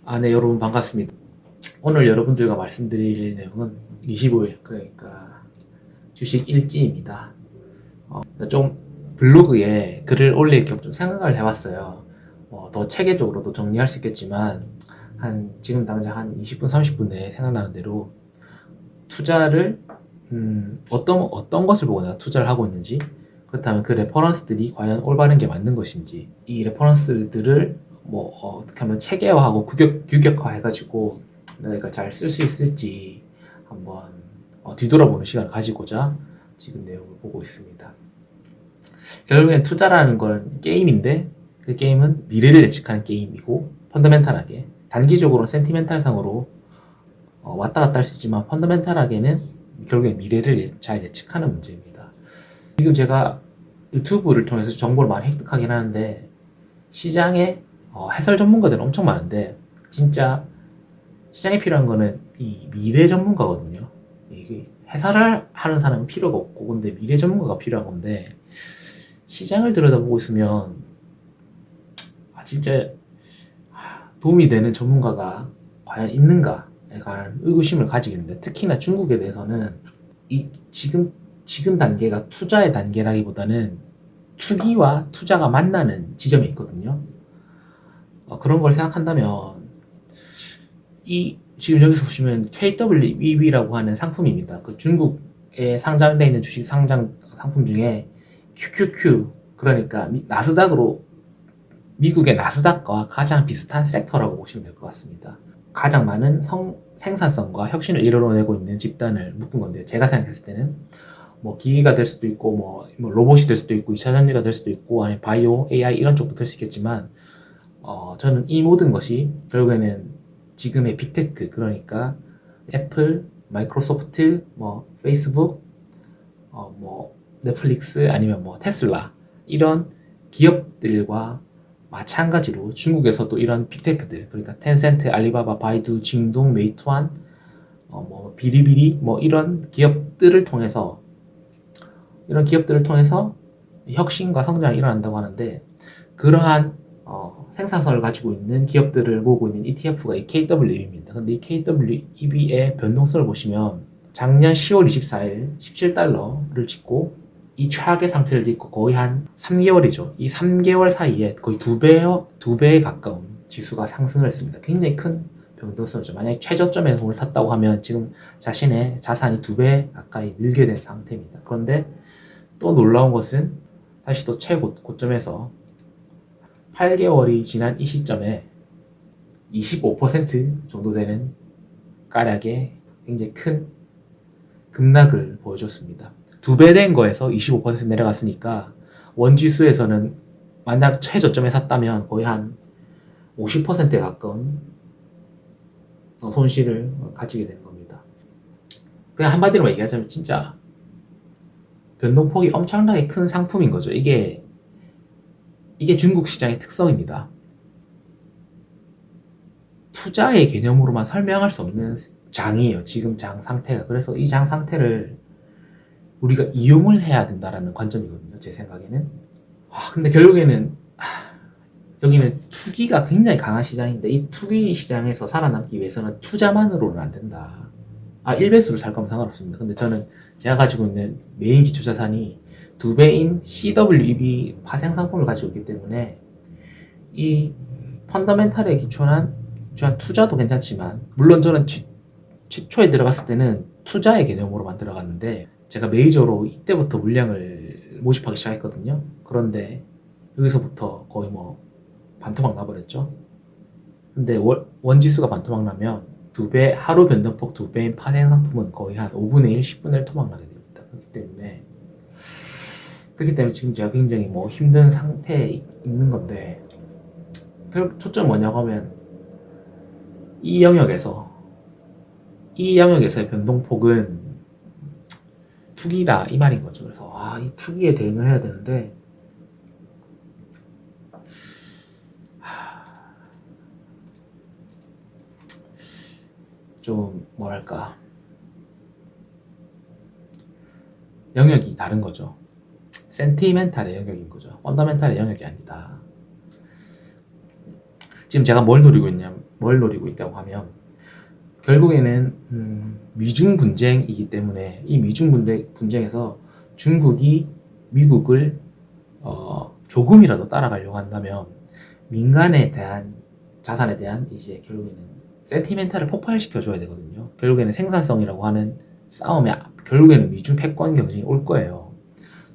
네, 여러분 반갑습니다. 오늘 여러분들과 말씀드릴 내용은 25일, 그러니까 주식 일지입니다. 좀 블로그에 글을 올릴 겸 좀 생각을 해봤어요. 더 체계적으로도 정리할 수 있겠지만, 지금 당장 한 20분, 30분 내에 생각나는 대로 투자를, 어떤 것을 보고 내가 투자를 하고 있는지, 그렇다면 그 레퍼런스들이 과연 올바른 게 맞는 것인지, 이 레퍼런스들을 어떻게 하면 체계화하고 규격화해가지고 내가 이걸 잘 쓸 수 있을지 한번 뒤돌아보는 시간을 가지고자 지금 내용을 보고 있습니다. 결국엔 투자라는 건 게임인데, 그 게임은 미래를 예측하는 게임이고, 펀더멘탈하게 단기적으로는 센티멘탈상으로 왔다 갔다 할 수 있지만 펀더멘탈하게는 결국엔 미래를 잘 예측하는 문제입니다. 지금 제가 유튜브를 통해서 정보를 많이 획득하긴 하는데, 시장에 해설 전문가들은 엄청 많은데 진짜 시장에 필요한 거는 이 미래 전문가거든요. 이게 해설을 하는 사람은 필요가 없고, 근데 미래 전문가가 필요한 건데, 시장을 들여다보고 있으면 진짜 도움이 되는 전문가가 과연 있는가에 관한 의구심을 가지게 됩니다. 특히나 중국에 대해서는 이 지금 단계가 투자의 단계라기보다는 투기와 투자가 만나는 지점이 있거든요. 그런 걸 생각한다면 지금 여기서 보시면 KWEB라고 하는 상품입니다. 그 중국에 상장되어 있는 주식 상장 상품 중에 QQQ, 그러니까 미국의 나스닥과 가장 비슷한 섹터라고 보시면 될 것 같습니다. 가장 많은 생산성과 혁신을 이뤄내고 있는 집단을 묶은 건데요. 제가 생각했을 때는 기기가 될 수도 있고, 로봇이 될 수도 있고, 2차 전지가 될 수도 있고, 아니 바이오, AI 이런 쪽도 될 수 있겠지만, 저는 이 모든 것이 결국에는 지금의 빅테크, 그러니까 애플, 마이크로소프트, 페이스북, 넷플릭스, 아니면 테슬라, 이런 기업들과 마찬가지로 중국에서도 이런 빅테크들, 그러니까 텐센트, 알리바바, 바이두, 징동, 메이투안, 비리비리, 이런 기업들을 통해서 혁신과 성장이 일어난다고 하는데, 그러한 생산성을 가지고 있는 기업들을 모으고 있는 ETF가 이 KWEB입니다. 근데 이 KWEB의 변동성을 보시면 작년 10월 24일 17달러를 찍고 이 최악의 상태를 딛고 거의 한 3개월이죠. 이 3개월 사이에 거의 두 배에 가까운 지수가 상승을 했습니다. 굉장히 큰 변동성이죠. 만약에 최저점에서 손을 탔다고 하면 지금 자신의 자산이 2배 가까이 늘게 된 상태입니다. 그런데 또 놀라운 것은 다시 또 최고점에서 8개월이 지난 이 시점에 25% 정도 되는 가량의 굉장히 큰 급락을 보여줬습니다. 2배 된 거에서 25% 내려갔으니까 원지수에서는 만약 최저점에 샀다면 거의 한 50%에 가까운 손실을 가지게 되는 겁니다. 그냥 한마디로 얘기하자면 진짜 변동폭이 엄청나게 큰 상품인 거죠. 이게 중국 시장의 특성입니다. 투자의 개념으로만 설명할 수 없는 장이에요. 지금 장 상태가. 그래서 이 장 상태를 우리가 이용을 해야 된다라는 관점이거든요. 제 생각에는. 근데 결국에는 여기는 투기가 굉장히 강한 시장인데, 이 투기 시장에서 살아남기 위해서는 투자만으로는 안 된다. 일배수로 살 거면 상관없습니다. 근데 저는 제가 가지고 있는 메인 기초자산이 2배인 CWEB 파생 상품을 가지고 있기 때문에 이 펀더멘탈에 기초한 투자도 괜찮지만, 물론 저는 최초에 들어갔을 때는 투자의 개념으로만 들어갔는데, 제가 메이저로 이때부터 물량을 모집하기 시작했거든요. 그런데 여기서부터 거의 반토막 나버렸죠. 근데 원지수가 반토막 나면 2배, 하루 변동폭 2배인 파생 상품은 거의 한 5분의 1, 10분의 1 토막 나게 됩니다. 그렇기 때문에 지금 제가 굉장히 힘든 상태에 있는 건데, 결국 초점은 뭐냐고 하면 이 영역에서의 변동폭은 투기다, 이 말인 거죠. 그래서 이 투기에 대응을 해야 되는데, 좀 뭐랄까, 영역이 다른 거죠. 센티멘탈의 영역인 거죠. 펀더멘탈의 영역이 아니다. 지금 제가 뭘 노리고 있냐면, 뭘 노리고 있다고 하면 결국에는 미중 분쟁이기 때문에 이 미중 분쟁에서 중국이 미국을 조금이라도 따라가려고 한다면 민간에 대한 자산에 대한 이제 결국에는 센티멘탈을 폭발시켜 줘야 되거든요. 결국에는 생산성이라고 하는 싸움에 결국에는 미중 패권 경쟁이 올 거예요.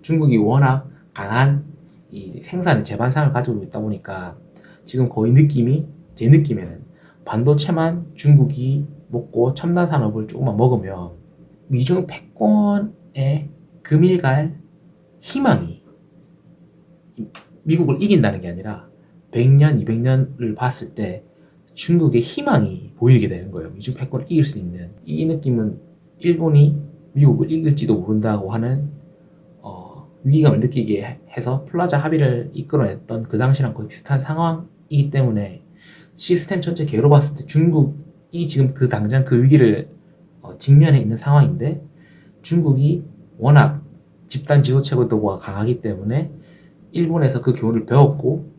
중국이 워낙 강한 이 생산의 제반상을 가지고 있다 보니까 지금 거의 제 느낌에는 반도체만 중국이 먹고 첨단 산업을 조금만 먹으면 미중 패권에 금일갈 희망이 미국을 이긴다는 게 아니라 100년, 200년을 봤을 때 중국의 희망이 보이게 되는 거예요. 미중 패권을 이길 수 있는. 이 느낌은 일본이 미국을 이길지도 모른다고 하는 위기감을 느끼게 해서 플라자 합의를 이끌어냈던 그 당시랑 거의 비슷한 상황이기 때문에 시스템 전체 개로 봤을 때 중국이 지금 그 당장 그 위기를 직면해 있는 상황인데 중국이 워낙 집단 지도 체제도가 강하기 때문에 일본에서 그 교훈을 배웠고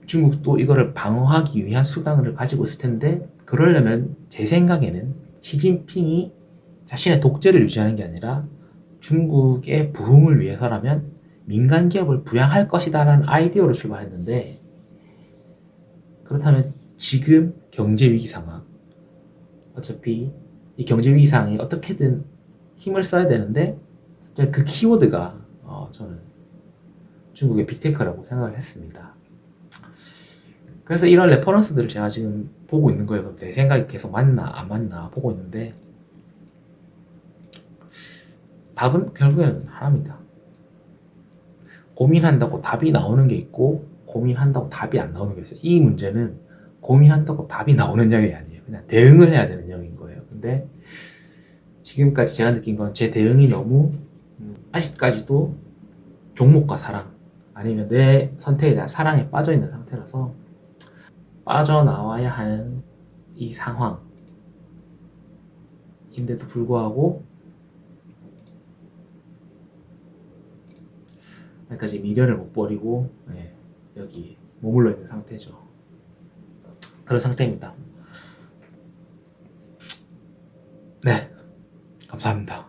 중국도 이거를 방어하기 위한 수단을 가지고 있을 텐데 그러려면 제 생각에는 시진핑이 자신의 독재를 유지하는 게 아니라 중국의 부흥을 위해서라면 민간 기업을 부양할 것이다 라는 아이디어로 출발했는데 그렇다면 지금 경제 위기 상황 어차피 이 경제 위기 상황에 어떻게든 힘을 써야 되는데 그 키워드가 저는 중국의 빅테크라고 생각을 했습니다. 그래서 이런 레퍼런스들을 제가 지금 보고 있는 거예요. 내 생각이 계속 맞나 안 맞나 보고 있는데 답은 결국에는 하나입니다. 고민한다고 답이 나오는 게 있고 고민한다고 답이 안 나오는 게 있어요. 이 문제는 고민한다고 답이 나오는 영역이 아니에요. 그냥 대응을 해야 되는 영역인 거예요. 근데 지금까지 제가 느낀 건 제 대응이 너무 아직까지도 종목과 사랑 아니면 내 선택에 대한 사랑에 빠져 있는 상태라서 빠져나와야 하는 이 상황인데도 불구하고 여기까지 미련을 못 버리고 여기 머물러 있는 상태죠. 그런 상태입니다. 네, 감사합니다.